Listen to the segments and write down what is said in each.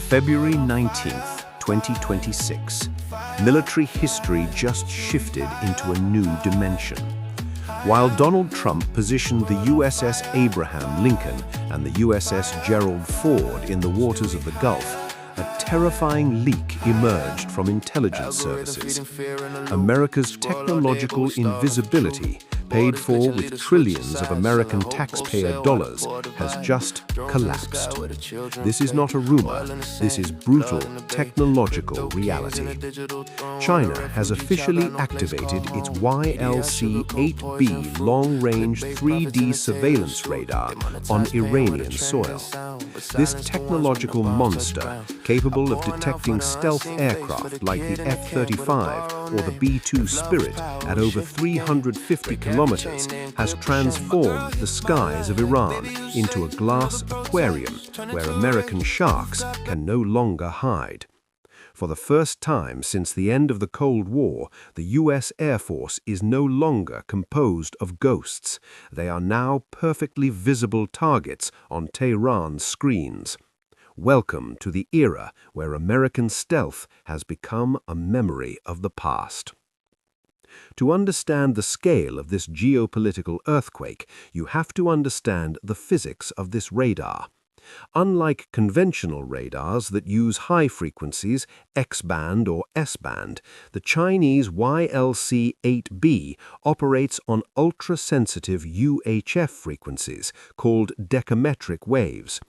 February 19th, 2026. Military history just shifted into a new dimension. While Donald Trump positioned the USS Abraham Lincoln and the USS Gerald Ford in the waters of the Gulf, a terrifying leak emerged from intelligence services. America's technological invisibility, paid for with trillions of American taxpayer dollars, has just collapsed. This is not a rumor, this is brutal technological reality. China has officially activated its YLC-8B long-range 3D surveillance radar on Iranian soil. This technological monster, capable of detecting stealth aircraft like the F-35 or the B-2 Spirit at over 350 kilometers, has transformed the skies of Iran into a glass aquarium where American sharks can no longer hide. For the first time since the end of the Cold War, the U.S. Air Force is no longer composed of ghosts. They are now perfectly visible targets on Tehran's screens. Welcome to the era where American stealth has become a memory of the past. To understand the scale of this geopolitical earthquake, you have to understand the physics of this radar. Unlike conventional radars that use high frequencies, X-band or S-band, the Chinese YLC-8B operates on ultra-sensitive UHF frequencies called decametric waves.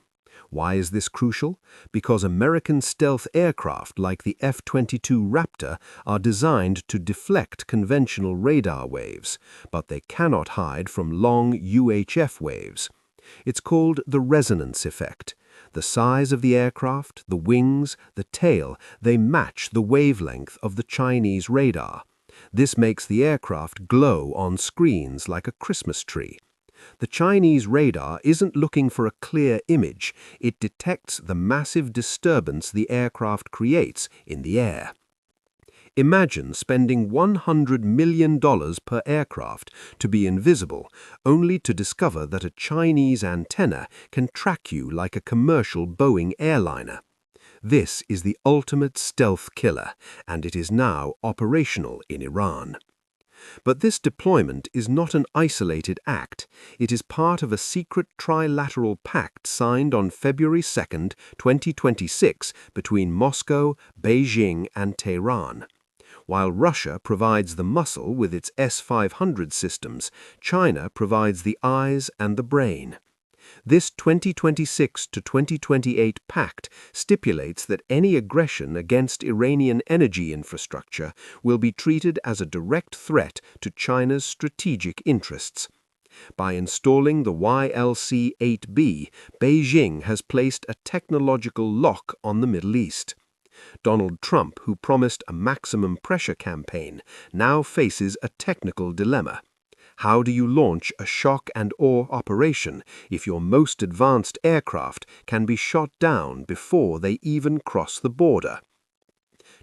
Why is this crucial? Because American stealth aircraft like the F-22 Raptor are designed to deflect conventional radar waves, but they cannot hide from long UHF waves. It's called the resonance effect. The size of the aircraft, the wings, the tail, they match the wavelength of the Chinese radar. This makes the aircraft glow on screens like a Christmas tree. The Chinese radar isn't looking for a clear image, it detects the massive disturbance the aircraft creates in the air. Imagine spending $100 million per aircraft to be invisible, only to discover that a Chinese antenna can track you like a commercial Boeing airliner. This is the ultimate stealth killer, and it is now operational in Iran. But this deployment is not an isolated act. It is part of a secret trilateral pact signed on February 2, 2026 between Moscow, Beijing, and Tehran. While Russia provides the muscle with its S-500 systems, China provides the eyes and the brain. This 2026 to 2028 pact stipulates that any aggression against Iranian energy infrastructure will be treated as a direct threat to China's strategic interests. By installing the YLC-8B, Beijing has placed a technological lock on the Middle East. Donald Trump, who promised a maximum pressure campaign, now faces a technical dilemma. How do you launch a shock and awe operation if your most advanced aircraft can be shot down before they even cross the border?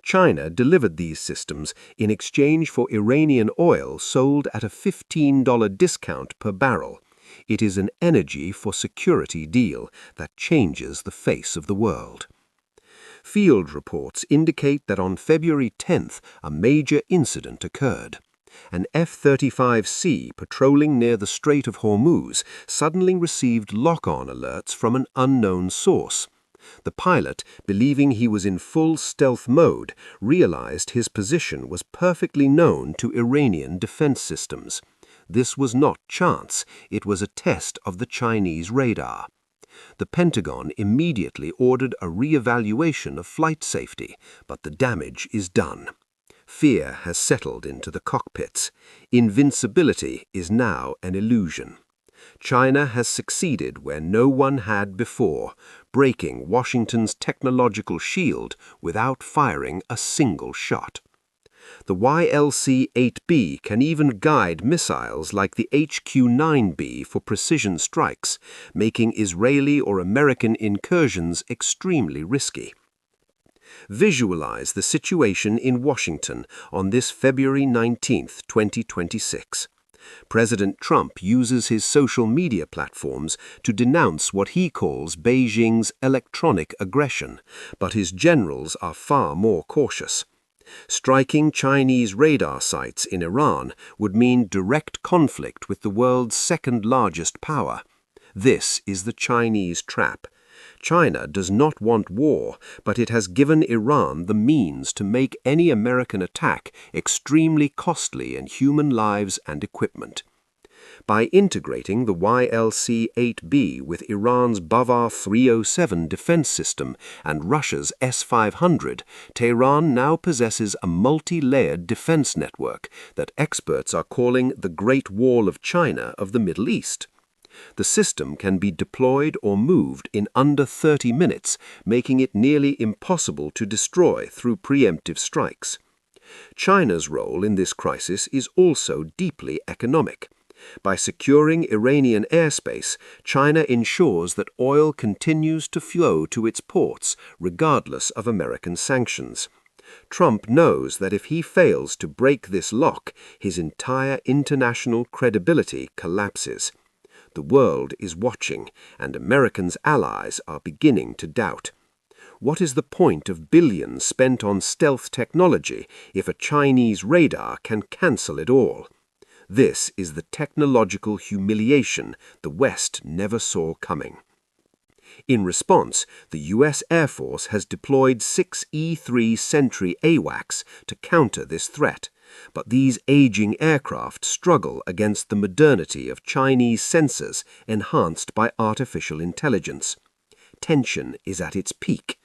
China delivered these systems in exchange for Iranian oil sold at a $15 discount per barrel. It is an energy for security deal that changes the face of the world. Field reports indicate that on February 10th, a major incident occurred. An F-35C patrolling near the Strait of Hormuz suddenly received lock-on alerts from an unknown source. The pilot, believing he was in full stealth mode, realized his position was perfectly known to Iranian defense systems. This was not chance, it was a test of the Chinese radar. The Pentagon immediately ordered a re-evaluation of flight safety, but the damage is done. Fear has settled into the cockpits. Invincibility is now an illusion. China has succeeded where no one had before, breaking Washington's technological shield without firing a single shot. The YLC-8B can even guide missiles like the HQ-9B for precision strikes, making Israeli or American incursions extremely risky. Visualize the situation in Washington on this February 19, 2026. President Trump uses his social media platforms to denounce what he calls Beijing's electronic aggression, but his generals are far more cautious. Striking Chinese radar sites in Iran would mean direct conflict with the world's second-largest power. This is the Chinese trap. China does not want war, but it has given Iran the means to make any American attack extremely costly in human lives and equipment. By integrating the YLC-8B with Iran's Bavar 307 defense system and Russia's S-500, Tehran now possesses a multi-layered defense network that experts are calling the Great Wall of China of the Middle East. The system can be deployed or moved in under 30 minutes, making it nearly impossible to destroy through preemptive strikes. China's role in this crisis is also deeply economic. By securing Iranian airspace, China ensures that oil continues to flow to its ports, regardless of American sanctions. Trump knows that if he fails to break this lock, his entire international credibility collapses. The world is watching, and Americans' allies are beginning to doubt. What is the point of billions spent on stealth technology if a Chinese radar can cancel it all? This is the technological humiliation the West never saw coming. In response, the U.S. Air Force has deployed 6 E-3 Sentry AWACS to counter this threat, but these aging aircraft struggle against the modernity of Chinese sensors enhanced by artificial intelligence. Tension is at its peak.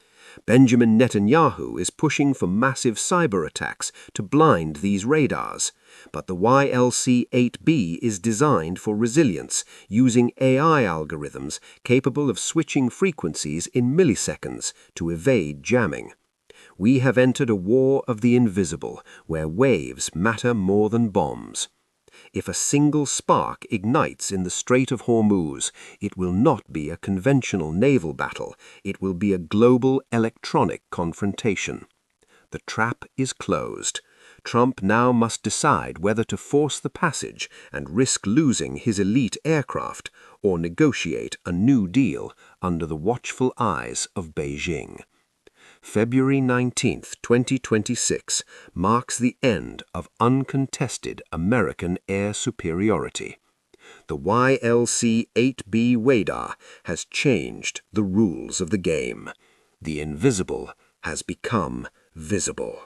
Benjamin Netanyahu is pushing for massive cyber attacks to blind these radars, but the YLC-8B is designed for resilience, using AI algorithms capable of switching frequencies in milliseconds to evade jamming. We have entered a war of the invisible, where waves matter more than bombs. If a single spark ignites in the Strait of Hormuz, it will not be a conventional naval battle, it will be a global electronic confrontation. The trap is closed. Trump now must decide whether to force the passage and risk losing his elite aircraft, or negotiate a new deal under the watchful eyes of Beijing. February 19, 2026 marks the end of uncontested American air superiority. The YLC-8B radar has changed the rules of the game. The invisible has become visible.